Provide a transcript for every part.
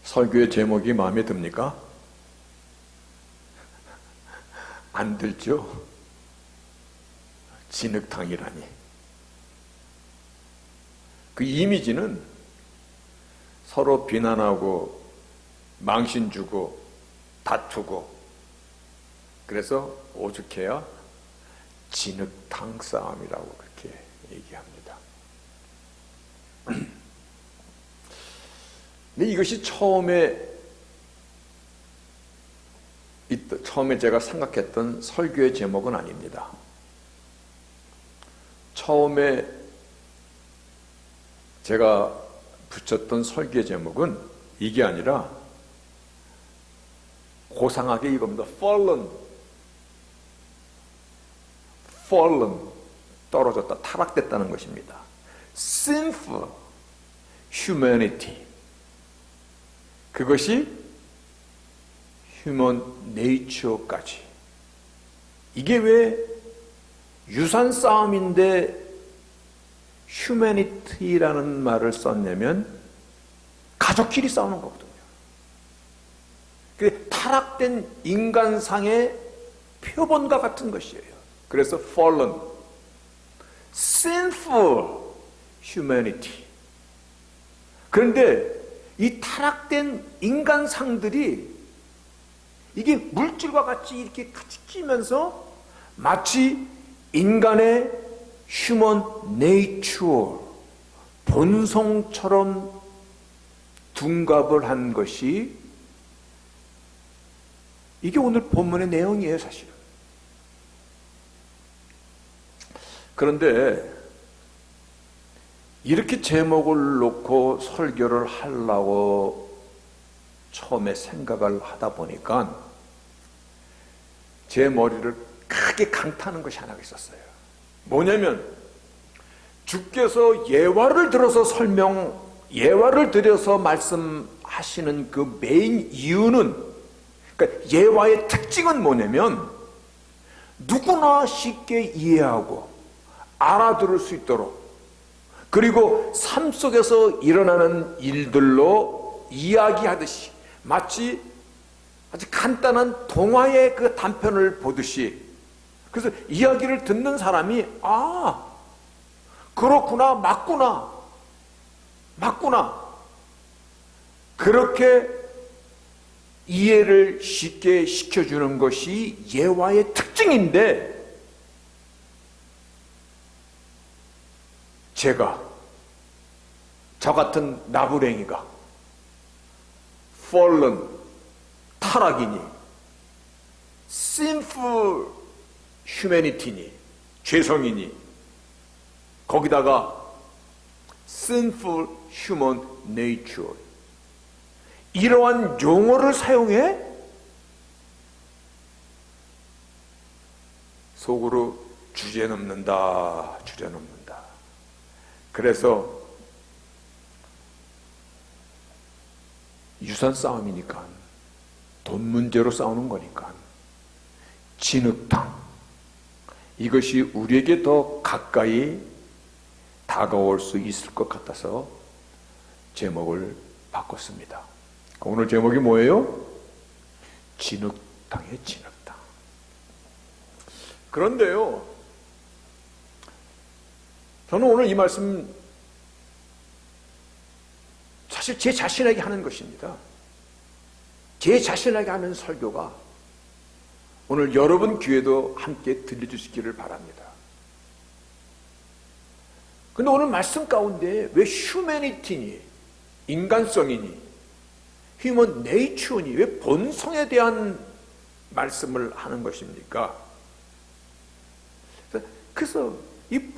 설교의 제목이 마음에 듭니까? 안 들죠? 진흙탕이라니. 그 이미지는 서로 비난하고 망신 주고 다투고, 그래서 오죽해야 진흙탕 싸움이라고 그렇게 얘기합니다. 근데 이것이 처음에 제가 생각했던 설교의 제목은 아닙니다. 처음에 제가 붙였던 설교의 제목은 이게 아니라 고상하게 이겁니다. fallen, 떨어졌다, 타락됐다는 것입니다. sinful humanity, 그것이 human nature까지. 이게 왜 유산 싸움인데 humanity라는 말을 썼냐면 가족끼리 싸우는 거거든요. 타락된 인간상의 표본과 같은 것이에요. 그래서 fallen, sinful humanity. 그런데 이 타락된 인간상들이 이게 물질과 같이 이렇게 같이 끼면서 마치 인간의 human nature, 본성처럼 둔갑을 한 것이 이게 오늘 본문의 내용이에요, 사실은. 그런데 이렇게 제목을 놓고 설교를 하려고 처음에 생각을 하다 보니까 제 머리를 크게 강타하는 것이 하나 있었어요. 뭐냐면 주께서 예화를 들어서 말씀하시는 그 메인 이유는, 그러니까 예화의 특징은 뭐냐면 누구나 쉽게 이해하고 알아들을 수 있도록, 그리고 삶 속에서 일어나는 일들로 이야기하듯이 마치 아주 간단한 동화의 그 단편을 보듯이, 그래서 이야기를 듣는 사람이 그렇구나, 맞구나 그렇게 이해를 쉽게 시켜주는 것이 예화의 특징인데, 저 같은 나부랭이가 fallen, 타락이니, sinful humanity니, 죄성이니, 거기다가 sinful human nature, 이러한 용어를 사용해 속으로 주제넘는다. 그래서 유산 싸움이니까, 돈 문제로 싸우는 거니까 진흙탕, 이것이 우리에게 더 가까이 다가올 수 있을 것 같아서 제목을 바꿨습니다. 오늘 제목이 뭐예요? 진흙탕의 진흙탕. 그런데요, 저는 오늘 이 말씀 사실 제 자신에게 하는 것입니다. 제 자신에게 하는 설교가 오늘 여러분 귀에도 함께 들려주시기를 바랍니다. 근데 오늘 말씀 가운데 왜 humanity니, 인간성이니, human nature니, 왜 본성에 대한 말씀을 하는 것입니까? 그래서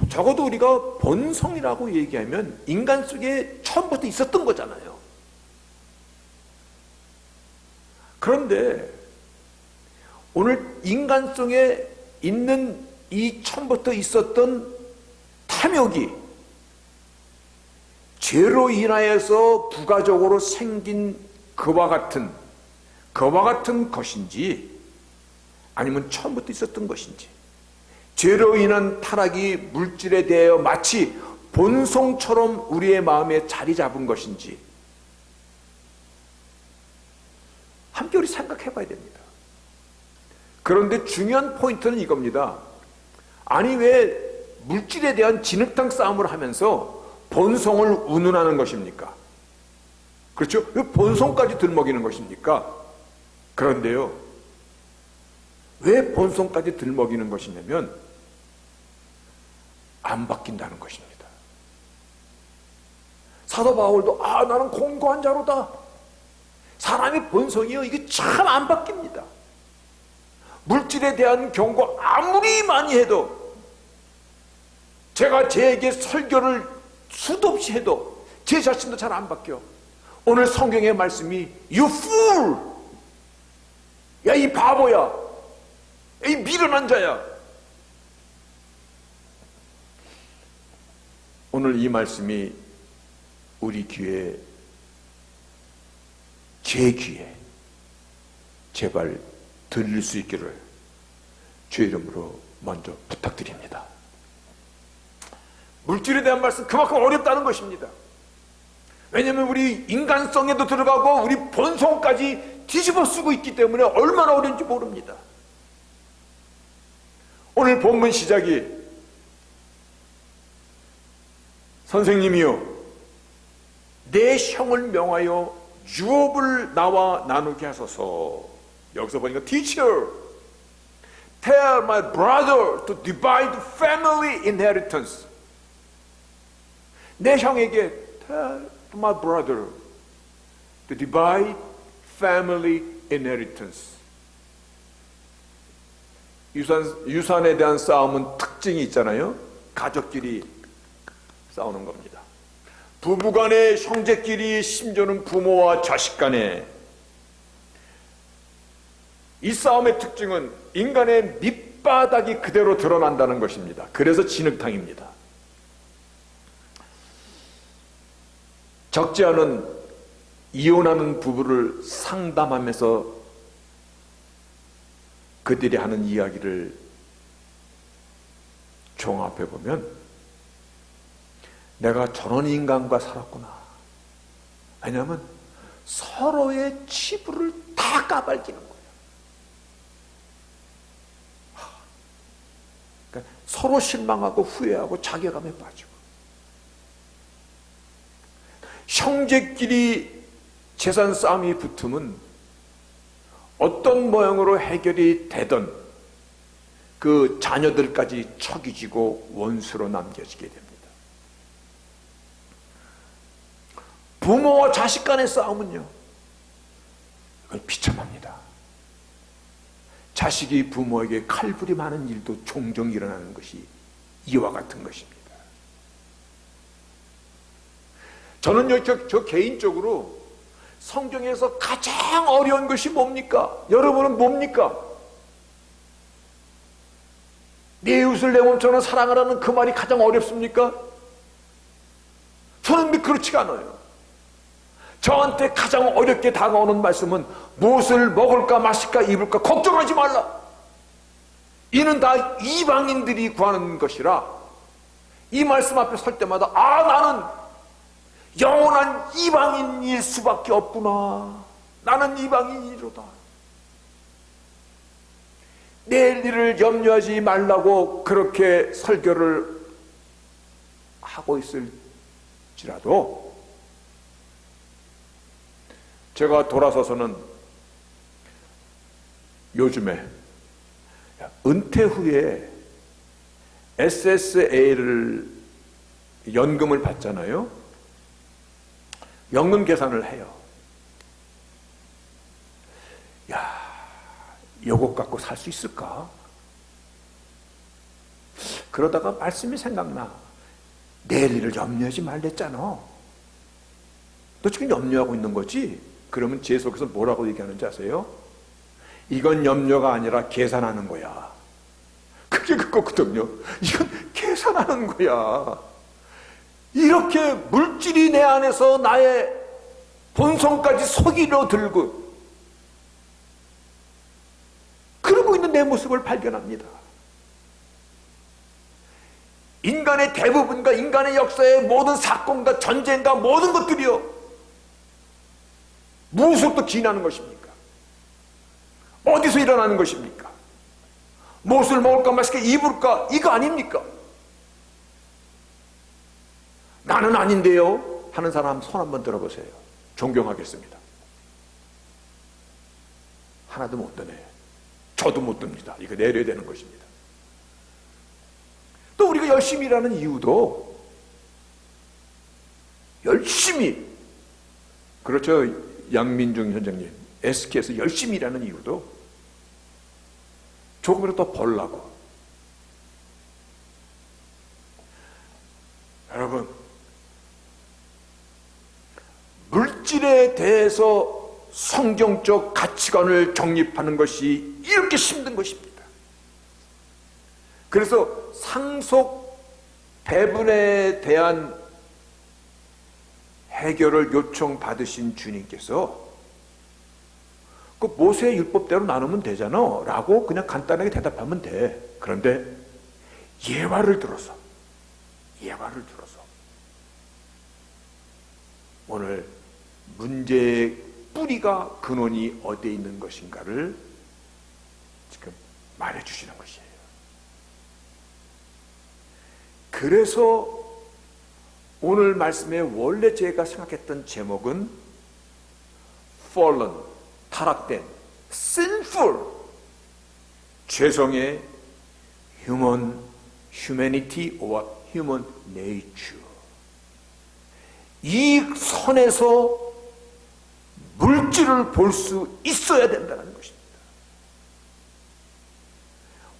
적어도 우리가 본성이라고 얘기하면 인간 속에 처음부터 있었던 거잖아요. 그런데 오늘 인간 속에 있는 이 처음부터 있었던 탐욕이 죄로 인하여서 부가적으로 생긴 그와 같은 것인지, 아니면 처음부터 있었던 것인지, 죄로 인한 타락이 물질에 대하여 마치 본성처럼 우리의 마음에 자리 잡은 것인지 함께 우리 생각해 봐야 됩니다. 그런데 중요한 포인트는 이겁니다. 아니 왜 물질에 대한 진흙탕 싸움을 하면서 본성을 운운하는 것입니까? 그렇죠? 왜 본성까지 들먹이는 것입니까? 그런데요, 왜 본성까지 들먹이는 것이냐면 안 바뀐다는 것입니다. 사도 바울도 나는 공고한 자로다. 사람의 본성이요, 이게 참 안 바뀝니다. 물질에 대한 경고 아무리 많이 해도, 제가 제게 설교를 수도 없이 해도 제 자신도 잘 안 바뀌어. 오늘 성경의 말씀이 You fool! 야, 이 바보야! 이 미련한 자야! 오늘 이 말씀이 우리 귀에, 제 귀에 제발 들릴 수 있기를 주의 이름으로 먼저 부탁드립니다. 물질에 대한 말씀 그만큼 어렵다는 것입니다. 왜냐하면 우리 인간성에도 들어가고 우리 본성까지 뒤집어 쓰고 있기 때문에 얼마나 어려운지 모릅니다. 오늘 본문 시작이 선생님이요, 내 형을 명하여 유업을 나와 나누게 하소서. 여기서 보니까 Teacher, tell my brother to divide family inheritance. 내 형에게 tell my brother to divide family inheritance. 유산에 대한 싸움은 특징이 있잖아요. 가족끼리 싸우는 겁니다. 부부간에, 형제끼리, 심지어는 부모와 자식 간에. 이 싸움의 특징은 인간의 밑바닥이 그대로 드러난다는 것입니다. 그래서 진흙탕입니다. 적지 않은 이혼하는 부부를 상담하면서 그들이 하는 이야기를 종합해 보면 내가 저런 인간과 살았구나. 왜냐하면 서로의 치부를 다 까발기는 거예요. 그러니까 서로 실망하고 후회하고 자괴감에 빠지고, 형제끼리 재산 싸움이 붙으면 어떤 모양으로 해결이 되든 그 자녀들까지 척이 지고 원수로 남겨지게 됩니다. 부모와 자식 간의 싸움은요, 이건 비참합니다. 자식이 부모에게 칼부림하는 일도 종종 일어나는 것이 이와 같은 것입니다. 저는요, 저 개인적으로 성경에서 가장 어려운 것이 뭡니까? 여러분은 뭡니까? 내 이웃을 내 몸처럼 사랑하라는 그 말이 가장 어렵습니까? 저는 그렇지가 않아요. 저한테 가장 어렵게 다가오는 말씀은 무엇을 먹을까 마실까 입을까 걱정하지 말라. 이는 다 이방인들이 구하는 것이라. 이 말씀 앞에 설 때마다 나는 영원한 이방인일 수밖에 없구나. 나는 이방인이로다. 내일 일을 염려하지 말라고 그렇게 설교를 하고 있을지라도 제가 돌아서서는 요즘에 은퇴 후에 SSA를 연금을 받잖아요. 연금 계산을 해요. 야, 요것 갖고 살 수 있을까? 그러다가 말씀이 생각나. 내일 일을 염려하지 말랬잖아. 너 지금 염려하고 있는 거지? 그러면 제 속에서 뭐라고 얘기하는지 아세요? 이건 염려가 아니라 계산하는 거야. 그게 그거거든요. 이건 계산하는 거야. 이렇게 물질이 내 안에서 나의 본성까지 속이려 들고 그러고 있는 내 모습을 발견합니다. 인간의 인간의 대부분과 인간의 역사의 모든 사건과 전쟁과 모든 것들이요, 무엇으로부터 기인하는 것입니까? 어디서 일어나는 것입니까? 무엇을 먹을까 맛있게 입을까, 이거 아닙니까? 나는 아닌데요 하는 사람 손 한번 들어보세요. 존경하겠습니다. 하나도 못 드네. 저도 못 듭니다. 이거 내려야 되는 것입니다. 또 우리가 열심히 일하는 이유도 열심히, 그렇죠, 양민중 현장님, SK에서 열심히 일하는 이유도 조금이라도 더 벌라고. 여러분, 물질에 대해서 성경적 가치관을 정립하는 것이 이렇게 힘든 것입니다. 그래서 상속 배분에 대한 해결을 요청받으신 주님께서 그 모세의 율법대로 나누면 되잖아 라고 그냥 간단하게 대답하면 돼. 그런데 예화를 들어서 오늘 문제의 뿌리가, 근원이 어디에 있는 것인가를 지금 말해주시는 것이에요. 그래서 오늘 말씀에 원래 제가 생각했던 제목은 fallen, 타락된, sinful, 죄성의 humanity or human nature. 이 선에서 물질을 볼 수 있어야 된다는 것입니다.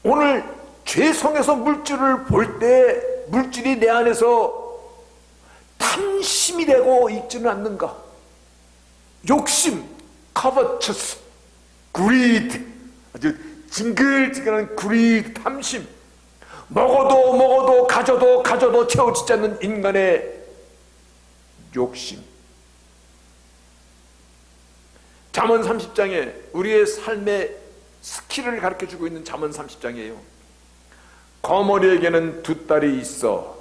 오늘 죄성에서 물질을 볼 때 물질이 내 안에서 탐심이 되고 있지는 않는가? 욕심, covetous, greed, 아주 징글징글한 greed, 탐심. 먹어도 가져도 채워지지 않는 인간의 욕심. 잠언 30장에 우리의 삶의 스킬을 가르쳐주고 있는 잠언 30장이에요. 거머리에게는 두 딸이 있어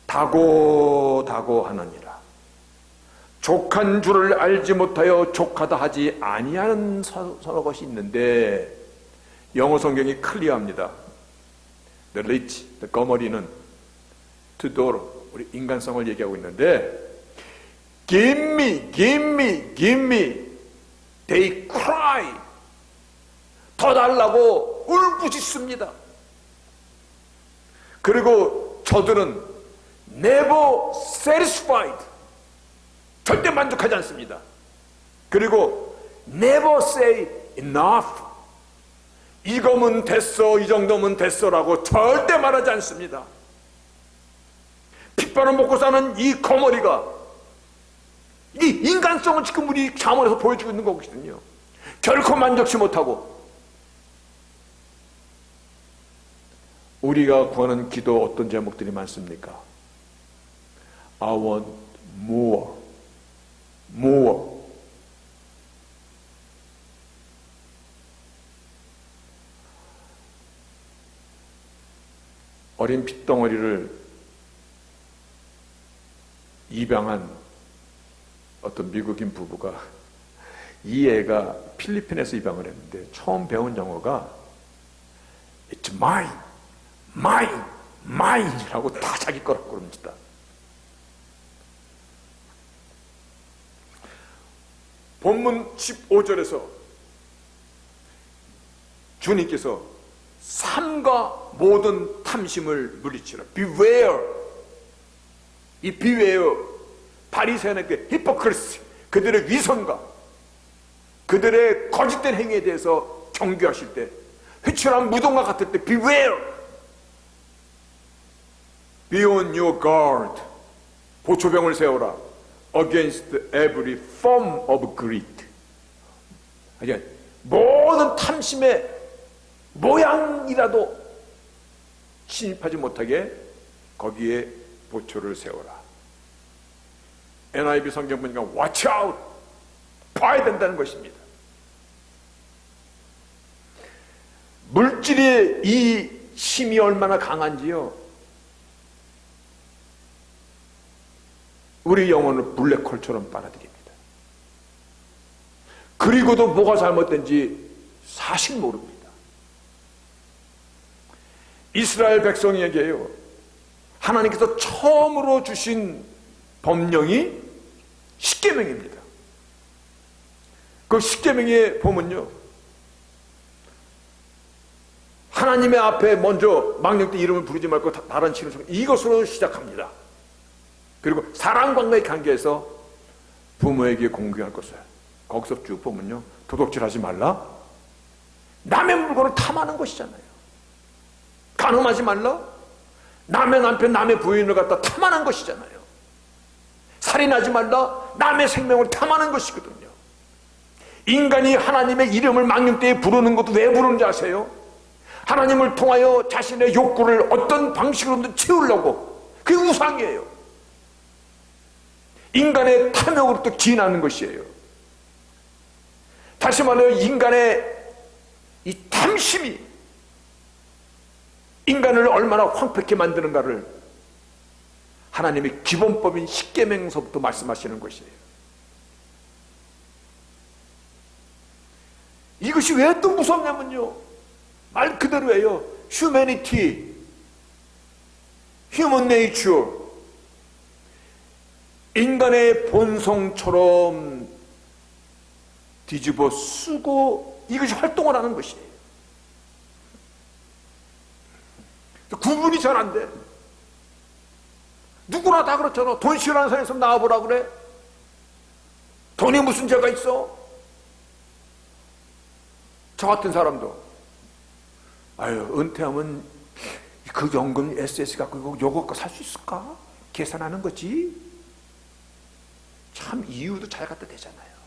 다고 하느니라. 족한 줄을 알지 못하여 족하다 하지 아니하는 서너 것이 있는데, 영어 성경이 클리어합니다. The rich, the 거머리는 to daughter, 우리 인간성을 얘기하고 있는데, give me they cry, 더 달라고 울부짖습니다. 그리고 저들은 never satisfied, 절대 만족하지 않습니다. 그리고 never say enough, 이거면 됐어, 이 정도면 됐어라고 절대 말하지 않습니다. 핏바람 먹고 사는 이 거머리가 이 인간성을 지금 우리 잠언에서 보여주고 있는 거거든요. 결코 만족치 못하고. 우리가 구하는 기도 어떤 제목들이 많습니까? I want more. 어린 핏덩어리를 입양한 어떤 미국인 부부가, 이 애가 필리핀에서 입양을 했는데 처음 배운 영어가 It's mine 라고 다 자기 거라고 그럽니다. 본문 15절에서 주님께서 삶과 모든 탐심을 물리치라. Beware. 이 beware, 바리새인의 그 히포크리시, 그들의 위선과 그들의 거짓된 행위에 대해서 경계하실 때, 회출한 무덤과 같을 때 beware, be on your guard, 보초병을 세워라, against every form of greed. 모든 탐심의 모양이라도 침입하지 못하게 거기에 보초를 세워라. NIV 성경 보니까 watch out, 봐야 된다는 것입니다. 물질의 이 힘이 얼마나 강한지요, 우리 영혼을 블랙홀처럼 빨아들입니다. 그리고도 뭐가 잘못된지 사실 모릅니다. 이스라엘 백성에게요, 하나님께서 처음으로 주신 법령이 십계명입니다. 그 십계명에 보면요, 하나님의 앞에 먼저 망령 때 이름을 부르지 말고 다른 신을 섬기라, 이것으로 시작합니다. 그리고 사랑과의 관계에서 부모에게 공경할 것을, 거기서 쭉 보면요, 도둑질하지 말라, 남의 물건을 탐하는 것이잖아요. 간음하지 말라, 남의 남편, 남의 부인을 갖다 탐하는 것이잖아요. 살인하지 말라, 남의 생명을 탐하는 것이거든요. 인간이 하나님의 이름을 망령때에 부르는 것도 왜 부르는지 아세요? 하나님을 통하여 자신의 욕구를 어떤 방식으로든 채우려고. 그게 우상이에요. 인간의 탐욕으로 또 기인하는 것이에요. 다시 말하여 인간의 이 탐심이 인간을 얼마나 황폐케 만드는가를 하나님의 기본법인 십계명서부터 말씀하시는 것이에요. 이것이 왜 또 무섭냐면요, 말 그대로예요. 휴머니티, 휴먼 네이처, 인간의 본성처럼 뒤집어 쓰고 이것이 활동을 하는 것이에요. 구분이 잘 안 돼. 누구나 다 그렇잖아. 돈 싫어하는 사람에서 나와보라 그래. 돈이 무슨 죄가 있어? 저 같은 사람도 아유, 은퇴하면 그 연금 SS 갖고 요거 갖고 살 수 있을까? 계산하는 거지. 참 이유도 잘 갖다 대잖아요.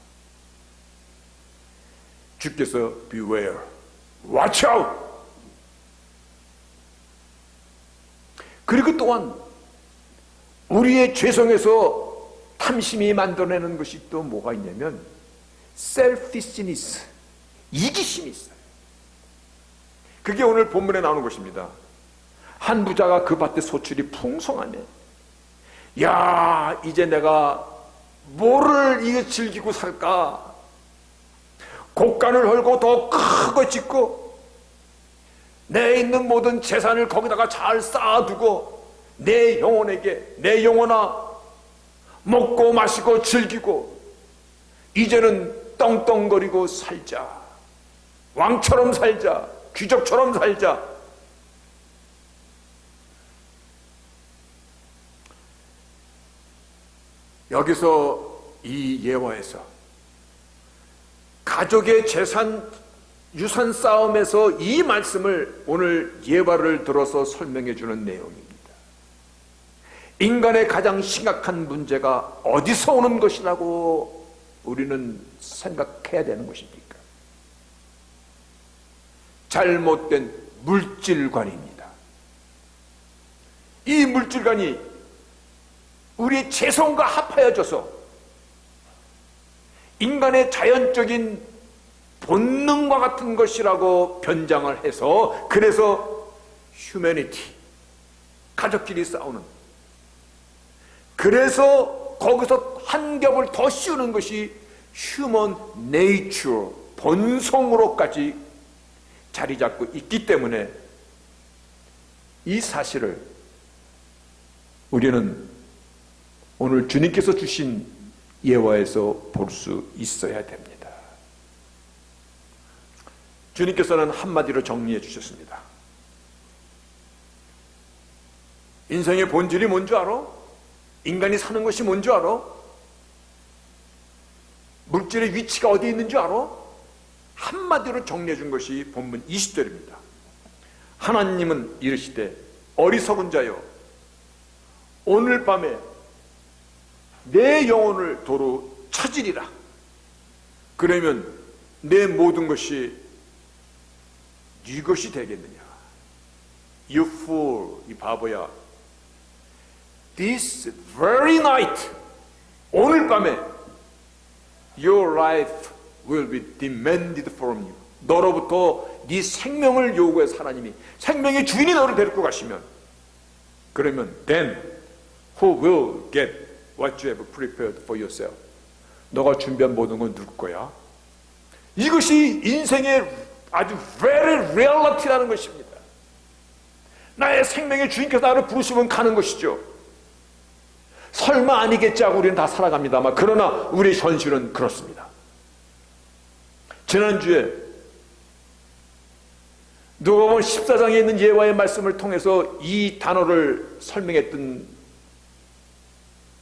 주께서 beware, watch out. 그리고 또한 우리의 죄성에서 탐심이 만들어내는 것이 또 뭐가 있냐면 selfishness, 이기심이 있어요. 그게 오늘 본문에 나오는 것입니다. 한 부자가 그 밭의 소출이 풍성하네. 야, 이제 내가 뭐를 이게 즐기고 살까? 곡간을 헐고 더 크고 짓고 내 있는 모든 재산을 거기다가 잘 쌓아두고 내 영혼에게, 내 영혼아, 먹고 마시고 즐기고 이제는 떵떵거리고 살자. 왕처럼 살자. 귀족처럼 살자. 여기서 이 예화에서 가족의 재산, 유산 싸움에서 이 말씀을 오늘 예화를 들어서 설명해 주는 내용입니다. 인간의 가장 심각한 문제가 어디서 오는 것이라고 우리는 생각해야 되는 것입니까? 잘못된 물질관입니다. 이 물질관이 우리의 재성과 합하여져서 인간의 자연적인 본능과 같은 것이라고 변장을 해서, 그래서 휴머니티, 가족끼리 싸우는, 그래서 거기서 한 겹을 더 씌우는 것이 휴먼 네이처, 본성으로까지 자리 잡고 있기 때문에 이 사실을 우리는 오늘 주님께서 주신 예화에서 볼 수 있어야 됩니다. 주님께서는 한마디로 정리해 주셨습니다. 인생의 본질이 뭔지 알아? 인간이 사는 것이 뭔지 알아? 물질의 위치가 어디에 있는지 알아? 한마디로 정리해 준 것이 본문 20절입니다. 하나님은 이르시되 어리석은 자여, 오늘 밤에 내 영혼을 도로 찾으리라. 그러면 내 모든 것이 네 것이 되겠느냐. You fool, 이 바보야. This very night, 오늘 밤에 your life will be demanded from you. 너로부터 네 생명을 요구해서 하나님이, 생명의 주인이 너를 데리고 가시면, 그러면 then who will get what you have prepared for yourself. 너가 준비한 모든 건 누구 거야? 이것이 인생의 아주 very reality라는 것입니다. 나의 생명의 주인께서 나를 부르시면 가는 것이죠. 설마 아니겠지 하고 우리는 다 살아갑니다만, 그러나 우리의 현실은 그렇습니다. 지난주에 누가복음 14장에 있는 예화의 말씀을 통해서 이 단어를 설명했던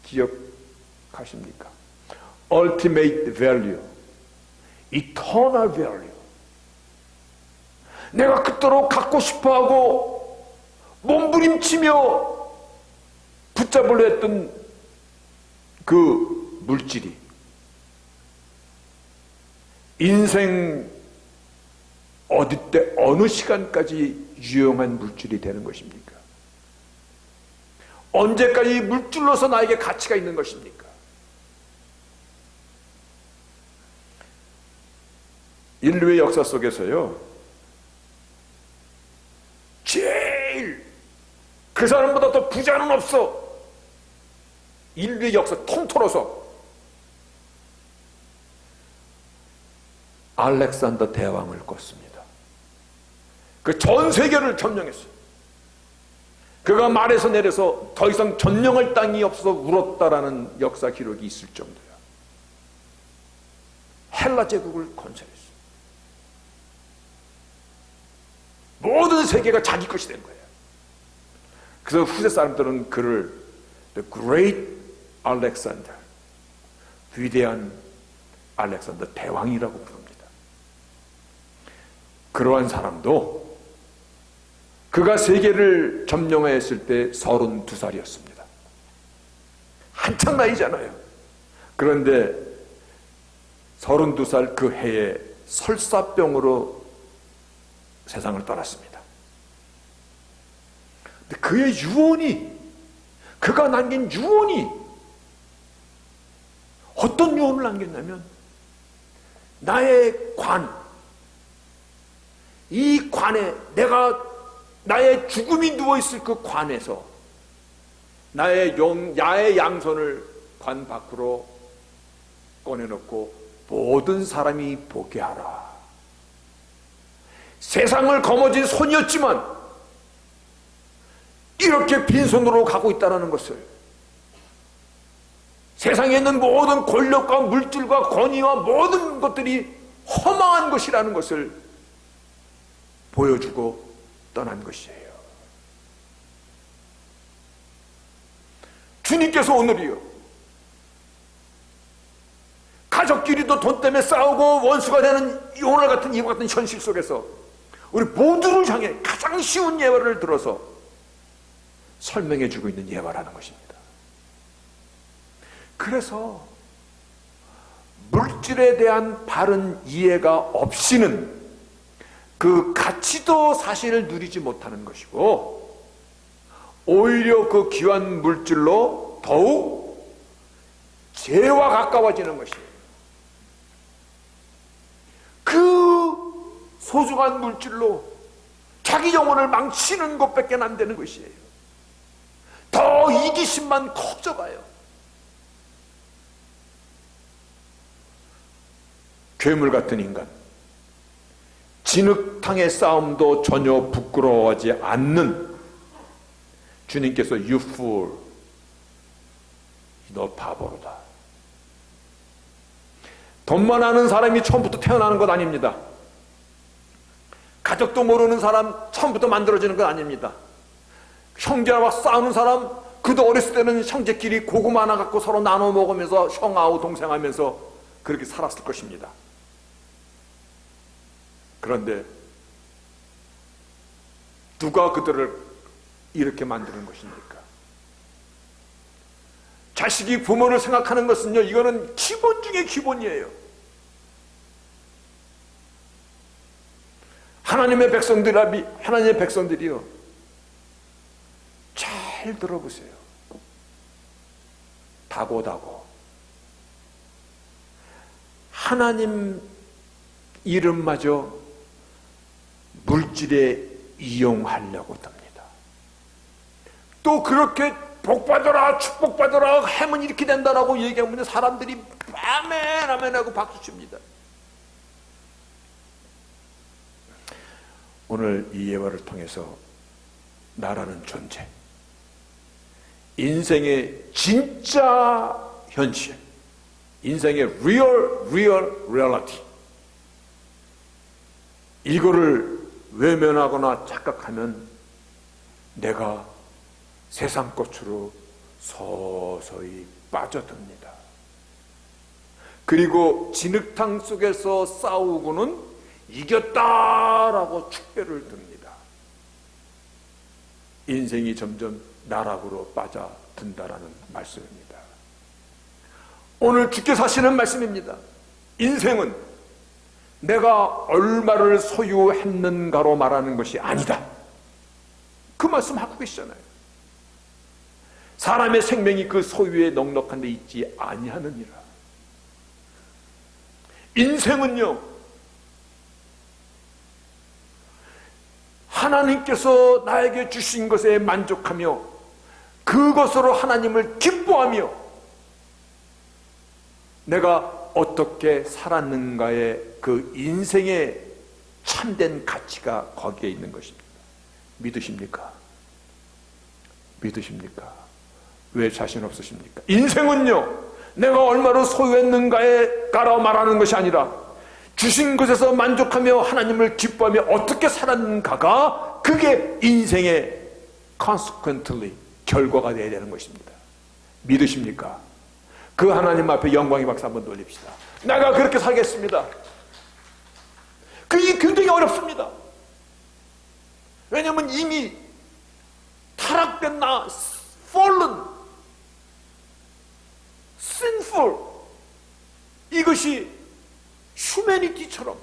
기억하십니까? Ultimate value, eternal value. 내가 그토록 갖고 싶어하고 몸부림치며 붙잡으려 했던 그 물질이 인생 어디 때 어느 시간까지 유용한 물질이 되는 것입니까? 언제까지 물질로서 나에게 가치가 있는 것입니까? 인류의 역사 속에서요, 제일 그 사람보다 더 부자는 없어. 인류의 역사 통틀어서 알렉산더 대왕을 꿨습니다. 그 전 세계를 점령했어요. 그가 말에서 내려서 더 이상 점령할 땅이 없어서 울었다라는 역사 기록이 있을 정도야. 헬라 제국을 건설했어요. 모든 세계가 자기 것이 된 거예요. 그래서 후세 사람들은 그를 The Great Alexander, 위대한 알렉산더 대왕이라고 부릅니다. 그러한 사람도 그가 세계를 점령했을 때 32살이었습니다. 한창 나이잖아요. 그런데 32살 그 해에 설사병으로 세상을 떠났습니다. 근데 그의 유언이, 그가 남긴 유언이 어떤 유언을 남겼냐면, 나의 관, 이 관에, 나의 죽음이 누워있을 그 관에서 나의 야의 양손을 관 밖으로 꺼내놓고 모든 사람이 보게 하라. 세상을 거머쥔 손이었지만 이렇게 빈손으로 가고 있다는 것을, 세상에 있는 모든 권력과 물질과 권위와 모든 것들이 허망한 것이라는 것을 보여주고 떠난 것이에요. 주님께서 오늘이요, 가족끼리도 돈 때문에 싸우고 원수가 되는 오늘 같은 이와 같은 현실 속에서 우리 모두를 향해 가장 쉬운 예화를 들어서 설명해 주고 있는 예화라는 것입니다. 그래서 물질에 대한 바른 이해가 없이는 그 가치도 사실 누리지 못하는 것이고, 오히려 그 귀한 물질로 더욱 죄와 가까워지는 것이에요. 그 소중한 물질로 자기 영혼을 망치는 것밖에 안 되는 것이에요. 더 이기심만 커져가요. 괴물 같은 인간, 진흙탕의 싸움도 전혀 부끄러워하지 않는 주님께서 You fool, 너 바보로다. 돈만 아는 사람이 처음부터 태어나는 것 아닙니다. 가족도 모르는 사람 처음부터 만들어지는 것 아닙니다. 형제와 싸우는 사람, 그도 어렸을 때는 형제끼리 고구마 하나 갖고 서로 나눠 먹으면서 형하고 동생하면서 그렇게 살았을 것입니다. 그런데 누가 그들을 이렇게 만드는 것입니까? 자식이 부모를 생각하는 것은요, 이거는 기본 중에 기본이에요. 하나님의 백성들이요, 잘 들어보세요. 다고다고 하나님 이름마저 물질에 이용하려고 듭니다. 또 그렇게 복받아라 축복받아라 하면 이렇게 된다라고 얘기하면 사람들이 아멘 아멘 하고 박수 칩니다. 오늘 이 예화를 통해서 나라는 존재, 인생의 진짜 현실, 인생의 reality, 이거를 외면하거나 착각하면 내가 세상 꽃으로 서서히 빠져듭니다. 그리고 진흙탕 속에서 싸우고는 이겼다라고 축배를 듭니다. 인생이 점점 나락으로 빠져든다라는 말씀입니다. 오늘 주께서 하시는 말씀입니다. 인생은 내가 얼마를 소유했는가로 말하는 것이 아니다. 그 말씀 하고 계시잖아요. 사람의 생명이 그 소유에 넉넉한 데 있지 아니하느니라. 인생은요, 하나님께서 나에게 주신 것에 만족하며 그것으로 하나님을 기뻐하며 내가 어떻게 살았는가의 그 인생의 참된 가치가 거기에 있는 것입니다. 믿으십니까? 믿으십니까? 왜 자신 없으십니까? 인생은요, 내가 얼마로 소유했는가에 가라 말하는 것이 아니라 주신 것에서 만족하며 하나님을 기뻐하며 어떻게 살았는가가 그게 인생의 consequently 결과가 되어야 되는 것입니다. 믿으십니까? 그 하나님 앞에 영광의 박수 한번 돌립시다. 내가 그렇게 살겠습니다. 그게 굉장히 어렵습니다. 왜냐하면 이미 타락된 나, fallen, sinful, 이것이 휴머니티처럼,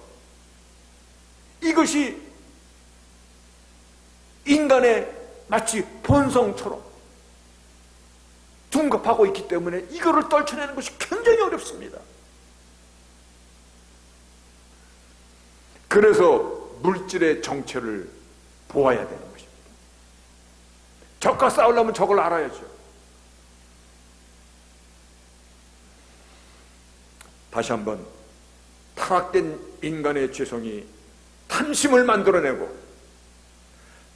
이것이 인간의 마치 본성처럼 둔갑하고 있기 때문에 이거를 떨쳐내는 것이 굉장히 어렵습니다. 그래서 물질의 정체를 보아야 되는 것입니다. 적과 싸우려면 적을 알아야죠. 다시 한번, 타락된 인간의 죄성이 탐심을 만들어내고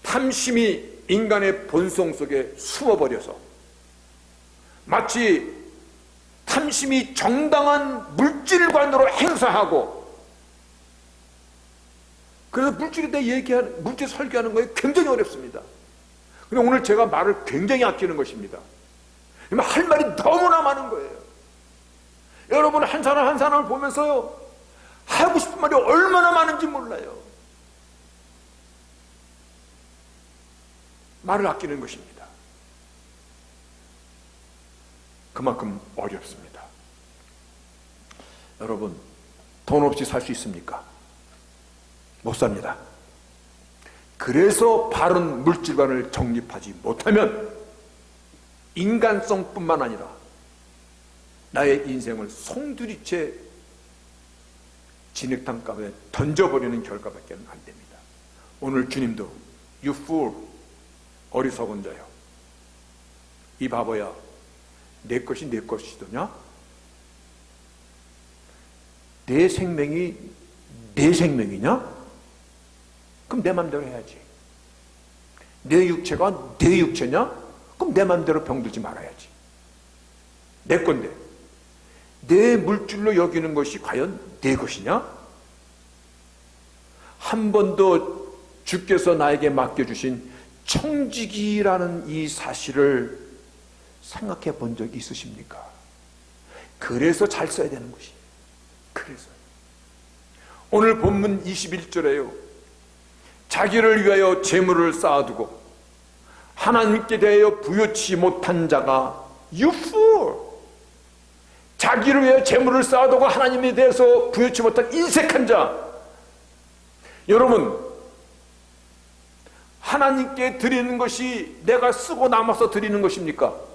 탐심이 인간의 본성 속에 숨어버려서 마치 탐심이 정당한 물질관으로 행사하고, 그래서 물질에 대해 얘기하는, 물질 설교하는 거에 굉장히 어렵습니다. 근데 오늘 제가 말을 굉장히 아끼는 것입니다. 할 말이 너무나 많은 거예요. 여러분 한 사람 한 사람을 보면서요, 하고 싶은 말이 얼마나 많은지 몰라요. 말을 아끼는 것입니다. 그만큼 어렵습니다. 여러분, 돈 없이 살 수 있습니까? 못 삽니다. 그래서 바른 물질관을 정립하지 못하면 인간성뿐만 아니라 나의 인생을 송두리째 진흙탕 가운데 던져버리는 결과밖에 안 됩니다. 오늘 주님도 You fool, 어리석은 자여, 이 바보야, 내 것이 내 것이더냐? 내 생명이 내 생명이냐? 그럼 내 맘대로 해야지. 내 육체가 내 육체냐? 그럼 내 맘대로 병들지 말아야지. 내 건데 내 물질로 여기는 것이 과연 내 것이냐? 한 번도 주께서 나에게 맡겨주신 청지기라는 이 사실을 생각해 본 적이 있으십니까? 그래서 잘 써야 되는 것이. 그래서 오늘 본문 21절에요, 자기를 위하여 재물을 쌓아두고 하나님께 대하여 부요치 못한 자가 You fool, 자기를 위하여 재물을 쌓아두고 하나님에 대해서 부요치 못한 인색한 자. 여러분, 하나님께 드리는 것이 내가 쓰고 남아서 드리는 것입니까?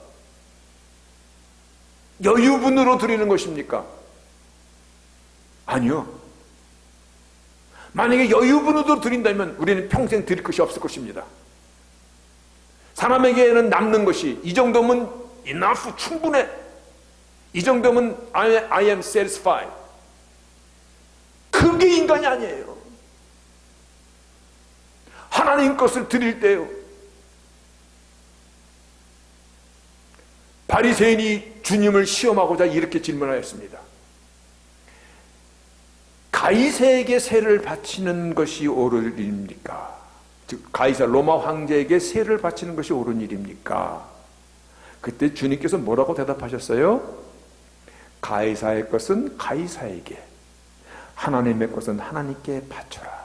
여유분으로 드리는 것입니까? 아니요. 만약에 여유분으로 드린다면 우리는 평생 드릴 것이 없을 것입니다. 사람에게는 남는 것이 이 정도면 enough, 충분해. 이 정도면 I am satisfied. 그게 인간이 아니에요. 하나님 것을 드릴 때요, 바리새인이 주님을 시험하고자 이렇게 질문하였습니다. 가이사에게 세를 바치는 것이 옳은 일입니까? 즉 가이사 로마 황제에게 세를 바치는 것이 옳은 일입니까? 그때 주님께서 뭐라고 대답하셨어요? 가이사의 것은 가이사에게, 하나님의 것은 하나님께 바쳐라.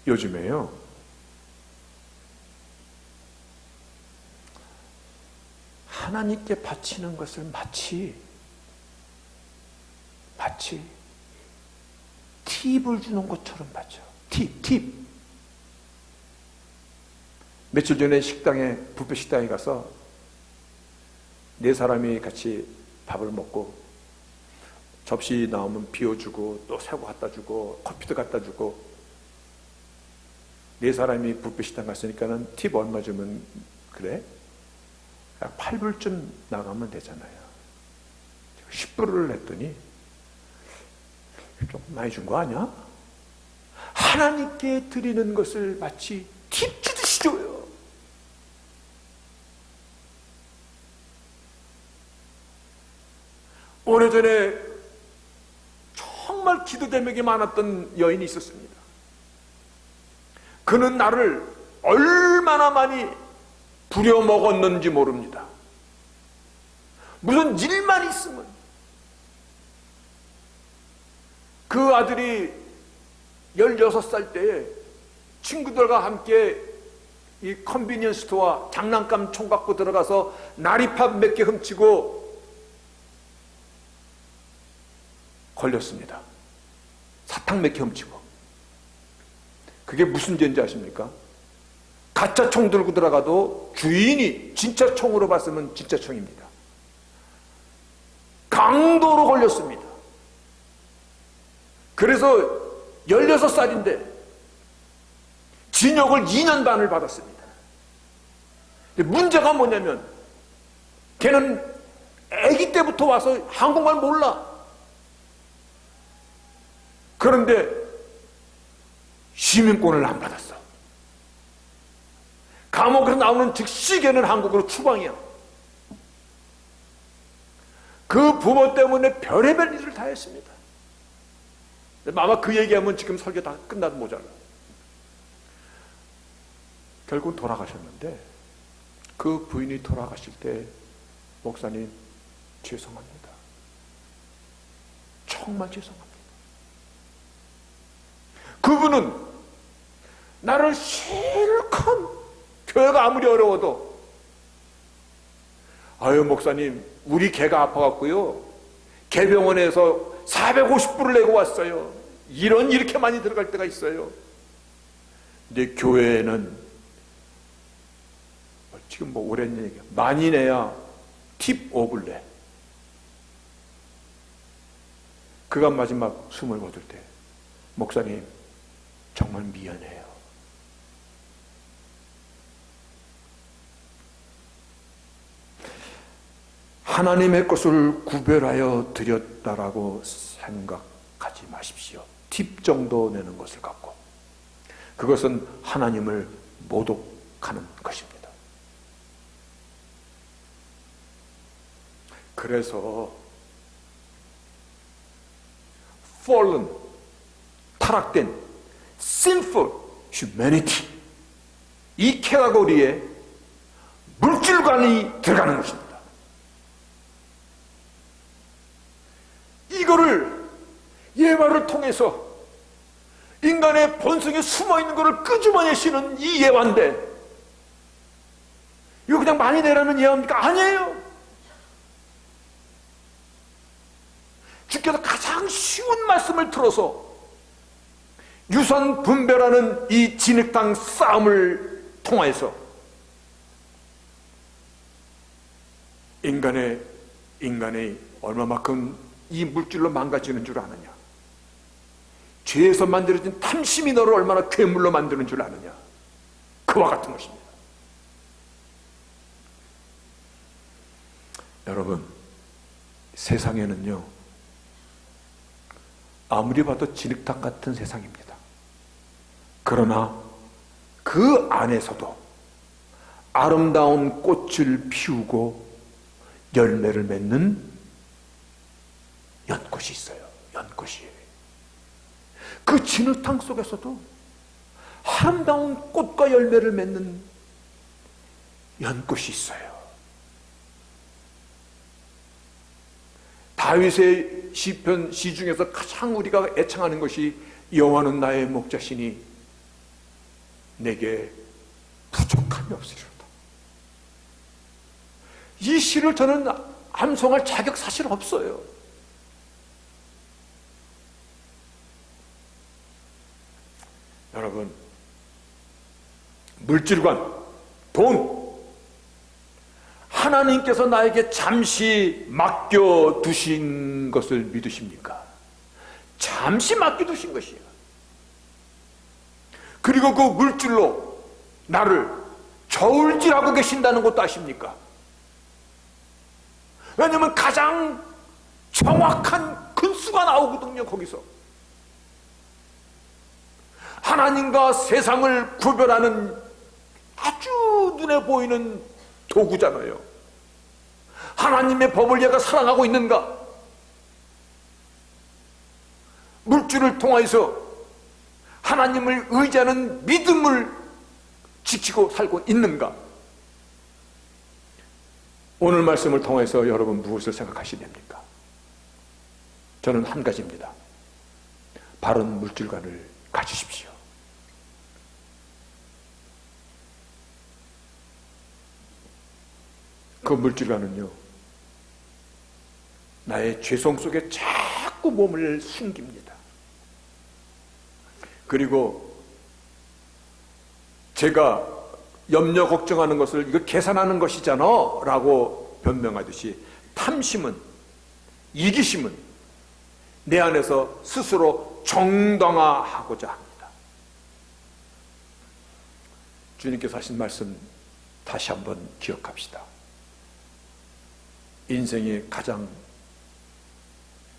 요즘에요, 하나님께 바치는 것을 마치 팁을 주는 것처럼 바쳐. 팁. 며칠 전에 뷔페 식당에 가서 네 사람이 같이 밥을 먹고 접시 나오면 비워주고 또 새거 갖다 주고 커피도 갖다 주고, 네 사람이 뷔페 식당 갔으니까는 팁 얼마 주면 그래? 8불쯤 나가면 되잖아요. 10불을 냈더니 좀 많이 준 거 아니야? 하나님께 드리는 것을 마치 팁 주듯이 줘요. 오래전에 정말 기도 제목이 많았던 여인이 있었습니다. 그는 나를 얼마나 많이 부려먹었는지 모릅니다. 무슨 일만 있으면 그 아들이 16살 때에 친구들과 함께 이 컨비니언스 스토어 장난감 총 갖고 들어가서 나리밥 몇 개 훔치고 걸렸습니다. 사탕 몇 개 훔치고. 그게 무슨 죄인지 아십니까? 가짜 총 들고 들어가도 주인이 진짜 총으로 봤으면 진짜 총입니다. 강도로 걸렸습니다. 그래서 16살인데 징역을 2년 반을 받았습니다. 문제가 뭐냐면 걔는 아기 때부터 와서 한국말 몰라. 그런데 시민권을 안 받았어. 감옥에서 나오는 즉시 걔는 한국으로 추방이야. 그 부모 때문에 별의별 일을 다 했습니다. 아마 그 얘기하면 지금 설교 다 끝나도 모자라. 결국 돌아가셨는데 그 부인이 돌아가실 때 목사님 죄송합니다. 정말 죄송합니다. 그분은 나를 실컷, 교회가 아무리 어려워도 아유 목사님 우리 개가 아파갖고요 개병원에서 450불을 내고 왔어요. 이렇게 많이 들어갈 때가 있어요. 근데 교회에는 지금 뭐 오랜 얘기야. 많이 내야 팁 5불 내. 그가 마지막 숨을 거둘 때 목사님 정말 미안해요. 하나님의 것을 구별하여 드렸다라고 생각하지 마십시오. 팁 정도 내는 것을 갖고. 그것은 하나님을 모독하는 것입니다. 그래서 fallen, 타락된 sinful humanity, 이 캐러고리에 물질관이 들어가는 것입니다. 이거를 예화를 통해서 인간의 본성에 숨어있는 것을 끄집어내시는 이 예화인데 이거 그냥 많이 내라는 예화입니까? 아니에요. 주께서 가장 쉬운 말씀을 들어서 유산 분배라는 이 진흙탕 싸움을 통하여서 인간의 얼마만큼 이 물질로 망가지는 줄 아느냐. 죄에서 만들어진 탐심이 너를 얼마나 괴물로 만드는 줄 아느냐. 그와 같은 것입니다. 여러분, 세상에는요, 아무리 봐도 진흙탕 같은 세상입니다. 그러나 그 안에서도 아름다운 꽃을 피우고 열매를 맺는 연꽃이 있어요. 연꽃이. 그 진흙탕 속에서도 아름다운 꽃과 열매를 맺는 연꽃이 있어요. 다윗의 시편 시 중에서 가장 우리가 애창하는 것이 여호와는 나의 목자시니 내게 부족함이 없으리로다. 이 시를 저는 암송할 자격 사실 없어요. 여러분, 물질관, 돈, 하나님께서 나에게 잠시 맡겨두신 것을 믿으십니까? 잠시 맡겨두신 것이에요. 그리고 그 물질로 나를 저울질하고 계신다는 것도 아십니까? 왜냐하면 가장 정확한 근수가 나오거든요. 거기서 하나님과 세상을 구별하는 아주 눈에 보이는 도구잖아요. 하나님의 법을 얘가 사랑하고 있는가? 물질을 통해서 하나님을 의지하는 믿음을 지키고 살고 있는가? 오늘 말씀을 통해서 여러분 무엇을 생각하시렵니까? 저는 한 가지입니다. 바른 물질관을 가지십시오. 그 물질관은요, 나의 죄성 속에 자꾸 몸을 숨깁니다. 그리고 제가 염려 걱정하는 것을 이거 계산하는 것이잖아 라고 변명하듯이 탐심은, 이기심은 내 안에서 스스로 정당화하고자 합니다. 주님께서 하신 말씀 다시 한번 기억합시다. 인생의 가장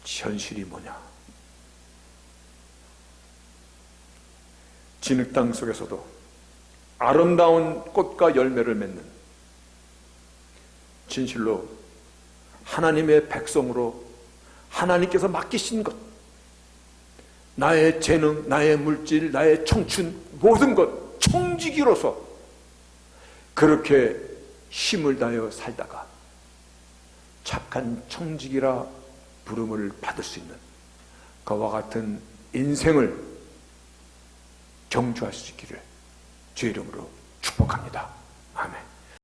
현실이 뭐냐? 진흙탕 속에서도 아름다운 꽃과 열매를 맺는, 진실로 하나님의 백성으로 하나님께서 맡기신 것, 나의 재능, 나의 물질, 나의 청춘, 모든 것 청지기로서 그렇게 힘을 다하여 살다가 착한 청지기라 부름을 받을 수 있는 그와 같은 인생을 경주할 수 있기를 주의 이름으로 축복합니다.